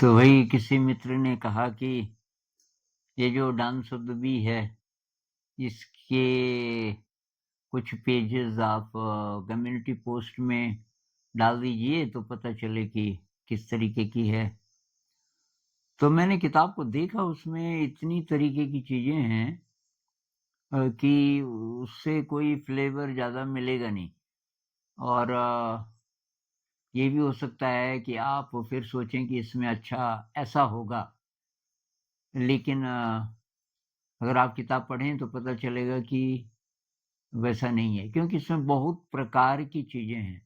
तो वही किसी मित्र ने कहा कि ये जो डांस शब्द भी है, इसके कुछ पेजेस आप कम्युनिटी पोस्ट में डाल दीजिए तो पता चले कि किस तरीके की है। तो मैंने किताब को देखा, उसमें इतनी तरीके की चीज़ें हैं कि उससे कोई फ्लेवर ज़्यादा मिलेगा नहीं। और ये भी हो सकता है कि आप फिर सोचें कि इसमें अच्छा ऐसा होगा, लेकिन अगर आप किताब पढ़ें तो पता चलेगा कि वैसा नहीं है, क्योंकि इसमें बहुत प्रकार की चीज़ें हैं।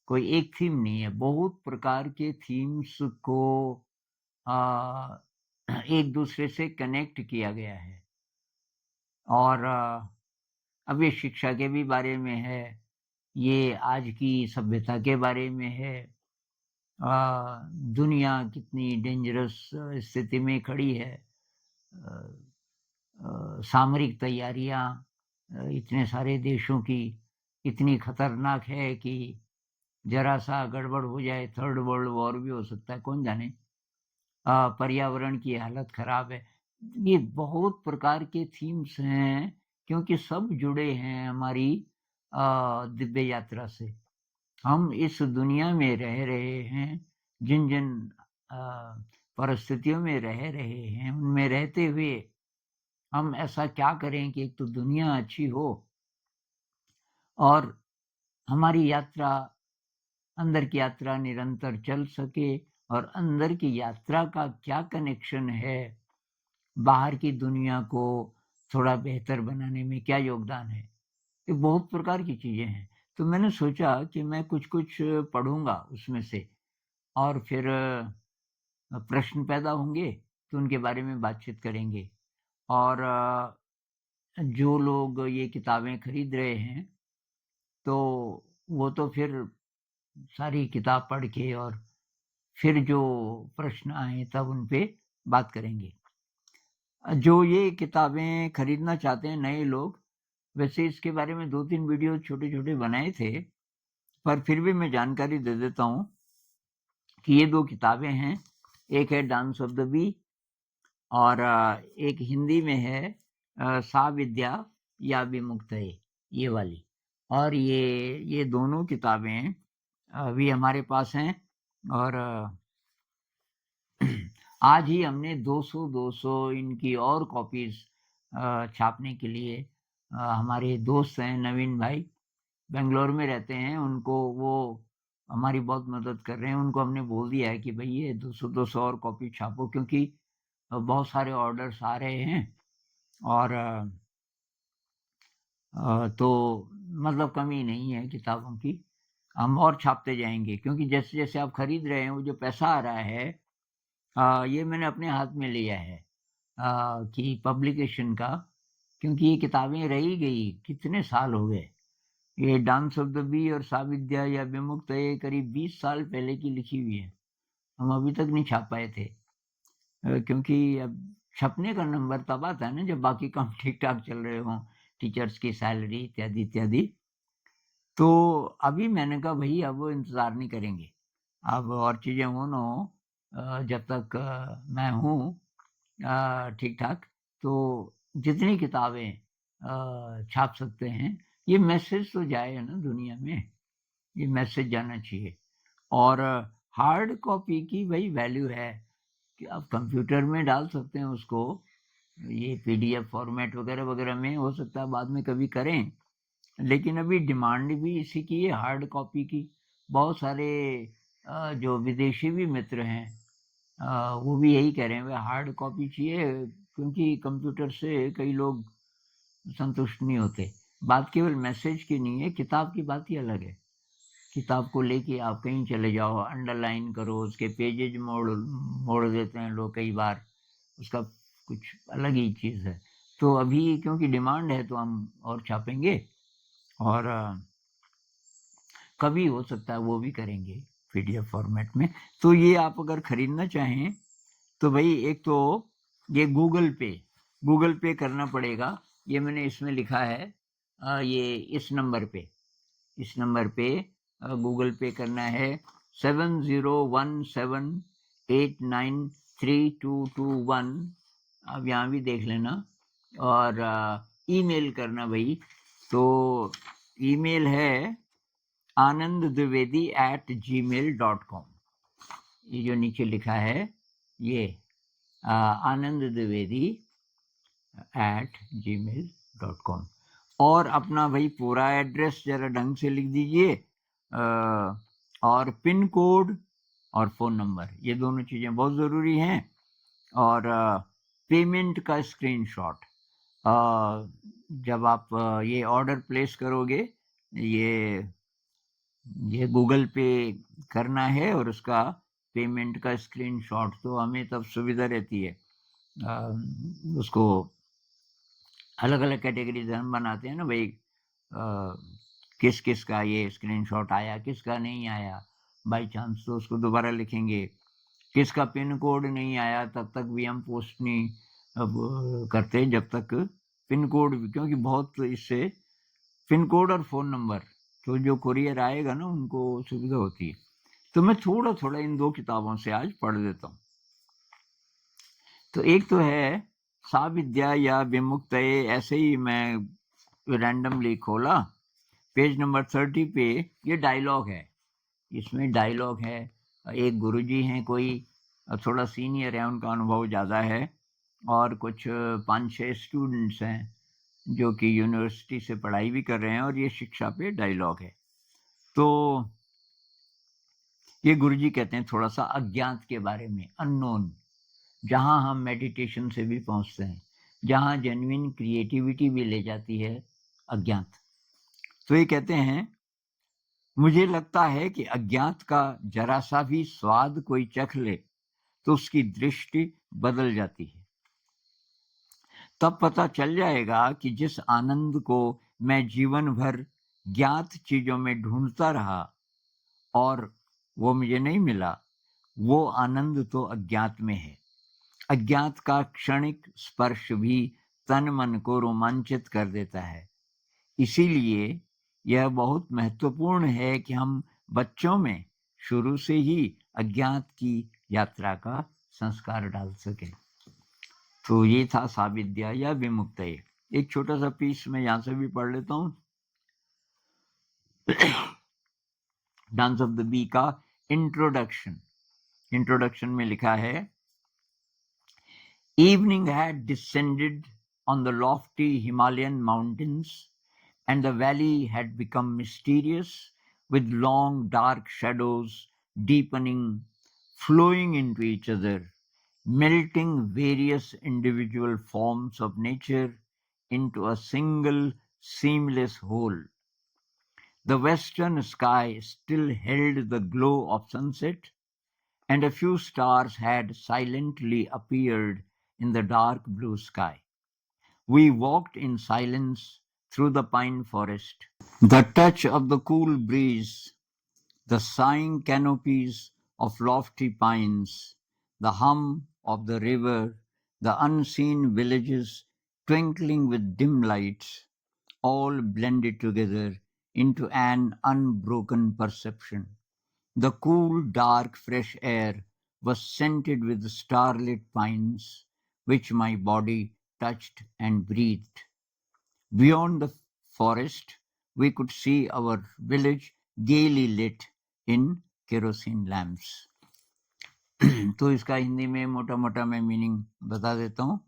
कोई एक थीम नहीं है, बहुत प्रकार के थीम्स को अ, एक दूसरे से कनेक्ट किया गया है। और अब ये शिक्षा के भी बारे में है, ये आज की सभ्यता के बारे में है। दुनिया कितनी डेंजरस स्थिति में खड़ी है। अ सामरिक तैयारियाँ इतने सारे देशों की इतनी खतरनाक है कि ज़रा-सा गड़बड़ हो जाए, थर्ड वर्ल्ड वॉर भी हो सकता है, कौन जाने। पर्यावरण की हालत खराब है। ये बहुत प्रकार के थीम्स हैं, क्योंकि सब जुड़े हैं हमारी दिव्य यात्रा से। हम इस दुनिया में रह रहे हैं, जिन-जिन अ, परिस्थितियों में रह रहे हैं, उनमें रहते हुए हम ऐसा क्या करें कि एक तो दुनिया अच्छी हो और हमारी यात्रा, अंदर की यात्रा निरंतर चल सके। और अंदर की यात्रा का क्या कनेक्शन है, बाहर की दुनिया को थोड़ा बेहतर बनाने में क्या योगदान है। ये बहुत प्रकार की चीज़ें हैं। तो मैंने सोचा कि मैं कुछ-कुछ पढ़ूँगा उसमें से, और फिर प्रश्न पैदा होंगे तो उनके बारे में बातचीत करेंगे। और जो लोग ये किताबें खरीद रहे हैं, तो वो तो फिर सारी किताब पढ़ के और फिर जो प्रश्न आए तब उन पे बात करेंगे। जो ये किताबें खरीदना चाहते हैं नए लोग, वैसे इसके बारे में 2-3 वीडियो छोटे-छोटे बनाए थे, पर फिर भी मैं जानकारी दे देता हूँ कि ये 2 किताबें हैं। एक है डांस ऑफ द बी, और एक हिंदी में है सा विद्या या विमुक्तये, ये वाली। और ये दोनों किताबें अभी हमारे पास हैं। और आज ही हमने 200 इनकी और कॉपीज़ छापने के लिए हमारे दोस्त हैं नवीन भाई, बैंगलोर में रहते हैं, उनको वो हमारी बहुत मदद कर रहे हैं। उनको हमने बोल दिया है कि भई ये 200 और कॉपी छापो, क्योंकि बहुत सारे ऑर्डर्स आ रहे हैं। और तो मतलब कमी नहीं है किताबों की। हम और छापते जाएँगे, क्योंकि जैसे-जैसे आप खरीद रहे हैं, वो जो पैसा आ रहा है, ये मैंने अपने हाथ में लिया है कि पब्लिकेशन का, क्योंकि ये किताबें रही गई, कितने साल हो गए। ये डांस ऑफ द बी और साविद्या या विमुक्त ये करीब 20 साल पहले की लिखी हुई है। हम अभी तक नहीं छाप पाए थे। क्योंकि अब छपने का नंबर तब आता है ना जब बाकी काम ठीक-ठाक चल रहे हों, टीचर्स की सैलरी इत्यादि-इत्यादि। तो अभी मैंने कहा भई अब इंतज़ार नहीं करेंगे। अब और चीज़ें हो ना हो, जब तक मैं हूँ ठीक-ठाक, तो जितनी किताबें छाप सकते हैं, ये मैसेज तो जाए ना दुनिया में, ये मैसेज जाना चाहिए। और हार्ड कॉपी की वही वैल्यू है कि आप कंप्यूटर में डाल सकते हैं उसको, ये पीडीएफ फॉर्मेट वगैरह-वगैरह में हो सकता है बाद में कभी करें, लेकिन अभी डिमांड भी इसी की है, हार्ड कॉपी की। बहुत सारे जो विदेशी भी मित्र हैं, वो भी यही कह रहे हैं, भई हार्ड कॉपी चाहिए, क्योंकि कंप्यूटर से कई लोग संतुष्ट नहीं होते। बात केवल मैसेज की नहीं है, किताब की बात ही अलग है। किताब को लेके आप कहीं चले जाओ, अंडरलाइन करो, उसके पेजेज मोड़ मोड़ देते हैं लोग कई बार, उसका कुछ अलग ही चीज़ है। तो अभी क्योंकि डिमांड है तो हम और छापेंगे, और कभी हो सकता है वो भी करेंगे पीडीएफ फॉर्मेट में। तो ये आप अगर खरीदना चाहें तो भई एक तो ये गूगल पे करना पड़ेगा। ये मैंने इसमें लिखा है, ये इस नंबर पे गूगल पे करना है 7017 893221, अब यहाँ भी देख लेना, और ईमेल करना भाई। तो ईमेल है ananddvedi@gmail.com। ये जो नीचे लिखा है ये ananddvedi@gmail.com। और अपना भाई पूरा एड्रेस जरा ढंग से लिख दीजिए, और पिन कोड और फ़ोन नंबर, ये दोनों चीज़ें बहुत ज़रूरी हैं। और पेमेंट का स्क्रीनशॉट, जब आप ये ऑर्डर प्लेस करोगे, ये गूगल पे करना है, और उसका पेमेंट का स्क्रीनशॉट, तो हमें तब सुविधा रहती है। उसको अलग अलग कैटेगरीज हम बनाते हैं ना भाई, किस किस का ये स्क्रीनशॉट आया, किसका नहीं आया, बाई चांस तो उसको दोबारा लिखेंगे। किसका पिन कोड नहीं आया तब तक भी हम पोस्ट नहीं करते, जब तक पिन कोड, क्योंकि बहुत इससे पिन कोड और फ़ोन नंबर, तो जो कुरियर आएगा ना उनको सुविधा होती है। तो मैं थोड़ा थोड़ा इन दो किताबों से आज पढ़ देता हूँ। तो एक तो है साविद्या या विमुक्तये, ऐसे ही मैं रैंडमली खोला, पेज नंबर 30 पे ये डायलॉग है। इसमें डायलॉग है, एक गुरुजी हैं कोई, थोड़ा सीनियर है, उनका अनुभव ज़्यादा है, और कुछ 5-6 स्टूडेंट्स हैं जो कि यूनिवर्सिटी से पढ़ाई भी कर रहे हैं, और ये शिक्षा पे डायलॉग है। तो ये गुरुजी कहते हैं थोड़ा सा अज्ञात के बारे में, अननोन, जहाँ हम मेडिटेशन से भी पहुँचते हैं, जहाँ जेन्युइन क्रिएटिविटी भी ले जाती है, अज्ञात। तो ये कहते हैं, मुझे लगता है कि अज्ञात का जरा सा भी स्वाद कोई चख ले तो उसकी दृष्टि बदल जाती है। तब पता चल जाएगा कि जिस आनंद को मैं जीवन भर ज्ञात चीजों में ढूंढता रहा और वो मुझे नहीं मिला, वो आनंद तो अज्ञात में है। अज्ञात का क्षणिक स्पर्श भी तन मन को रोमांचित कर देता है। इसीलिए यह बहुत महत्वपूर्ण है कि हम बच्चों में शुरू से ही अज्ञात की यात्रा का संस्कार डाल सकें। तो ये था साविद्या या विमुक्तये। एक छोटा सा पीस मैं यहाँ से भी पढ़ लेता हूँ। डांस ऑफ द बी का इंट्रोडक्शन में लिखा है, evening had descended on the lofty Himalayan mountains, and the valley had become mysterious, with long dark shadows deepening, flowing into each other, melting various individual forms of nature into a single seamless whole. The western sky still held the glow of sunset, and a few stars had silently appeared in the dark blue sky. We walked in silence through the pine forest. The touch of the cool breeze, the sighing canopies of lofty pines, the hum of the river, the unseen villages twinkling with dim lights, all blended together into an unbroken perception. The cool, dark, fresh air was scented with starlit pines, which my body touched and breathed. Beyond the forest, we could see our village gaily lit in kerosene lamps. तो इसका हिंदी में मोटा मोटा मैं meaning बता देता हूँ।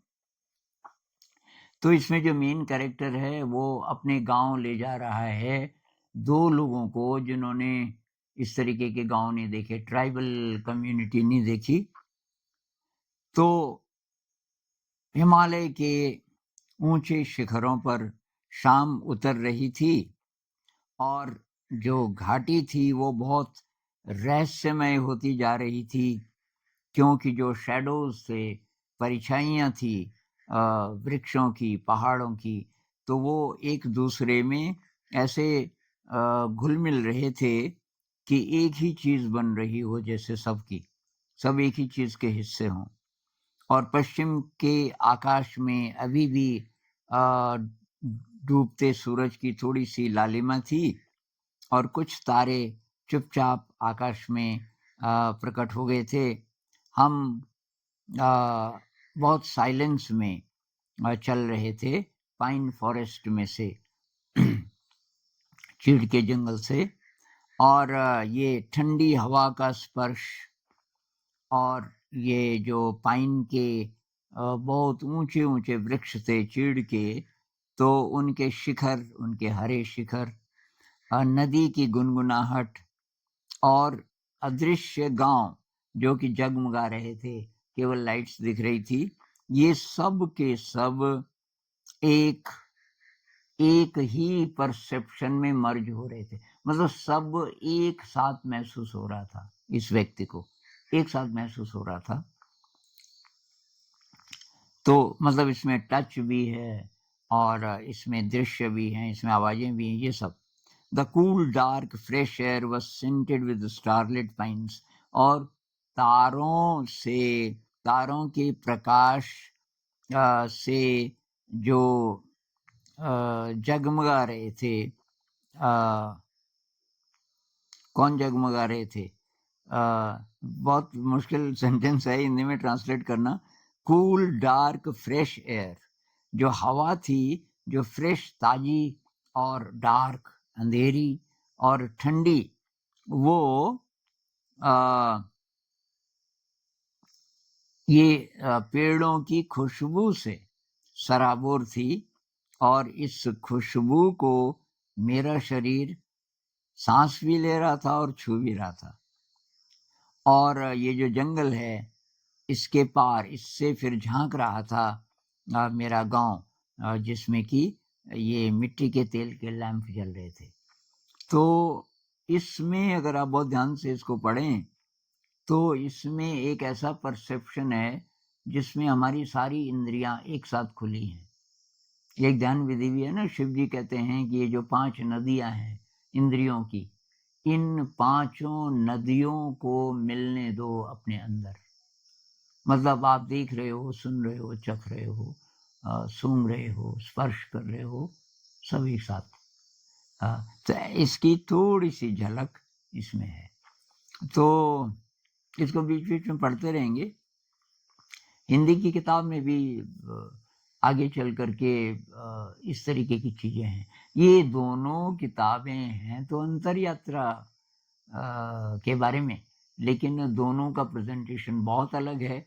तो इसमें जो मेन कैरेक्टर है वो अपने गांव ले जा रहा है दो लोगों को जिन्होंने इस तरीके के गांव नहीं देखे, ट्राइबल कम्युनिटी नहीं देखी। तो हिमालय के ऊंचे शिखरों पर शाम उतर रही थी, और जो घाटी थी वो बहुत रहस्यमय होती जा रही थी, क्योंकि जो शैडोज थे, परिछाइयाँ थी वृक्षों की, पहाड़ों की, तो वो एक दूसरे में ऐसे घुल मिल रहे थे कि एक ही चीज बन रही हो, जैसे सबकी सब एक ही चीज के हिस्से हों। और पश्चिम के आकाश में अभी भी डूबते सूरज की थोड़ी सी लालिमा थी, और कुछ तारे चुपचाप आकाश में प्रकट हो गए थे। हम बहुत साइलेंस में चल रहे थे पाइन फॉरेस्ट में से चीड़ के जंगल से, और ये ठंडी हवा का स्पर्श और ये जो पाइन के बहुत ऊंचे ऊंचे वृक्ष थे चीड़ के, तो उनके शिखर, उनके हरे शिखर, नदी की गुनगुनाहट और अदृश्य गांव जो कि जगमगा रहे थे, केवल लाइट्स दिख रही थी, ये सब के सब एक ही परसेप्शन में मर्ज हो रहे थे। मतलब सब एक साथ महसूस हो रहा था, इस व्यक्ति को एक साथ महसूस हो रहा था। तो मतलब इसमें टच भी है और इसमें दृश्य भी हैं, इसमें आवाजें भी हैं, ये सब। The cool dark fresh air was scented with starlit pines, और तारों के प्रकाश से जो जगमगा रहे थे, कौन जगमगा रहे थे, बहुत मुश्किल सेंटेंस है हिंदी में ट्रांसलेट करना। कूल डार्क फ्रेश एयर, जो हवा थी, जो फ्रेश ताजी और डार्क अंधेरी और ठंडी, वो ये पेड़ों की खुशबू से सराबोर थी, और इस खुशबू को मेरा शरीर सांस भी ले रहा था और छू भी रहा था। और ये जो जंगल है, इसके पार, इससे फिर झांक रहा था मेरा गांव, जिसमें कि ये मिट्टी के तेल के लैंप जल रहे थे। तो इसमें अगर आप बहुत ध्यान से इसको पढ़ें, तो इसमें एक ऐसा परसेप्शन है जिसमें हमारी सारी इंद्रियां एक साथ खुली हैं। एक ध्यान विधि भी है ना, शिव जी कहते हैं कि ये जो 5 नदियां हैं इंद्रियों की, इन 5 नदियों को मिलने दो अपने अंदर। मतलब आप देख रहे हो, सुन रहे हो, चख रहे हो, सूंघ रहे हो, स्पर्श कर रहे हो, सब एक साथ। तो इसकी थोड़ी सी झलक इसमें है। तो इसको बीच बीच में पढ़ते रहेंगे। हिंदी की किताब में भी आगे चल करके इस तरीके की चीजें हैं। ये दोनों किताबें हैं तो अंतर यात्रा के बारे में, लेकिन दोनों का प्रेजेंटेशन बहुत अलग है,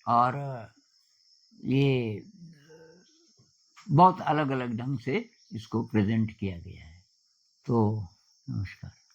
और ये बहुत अलग अलग ढंग से इसको प्रेजेंट किया गया है। तो नमस्कार।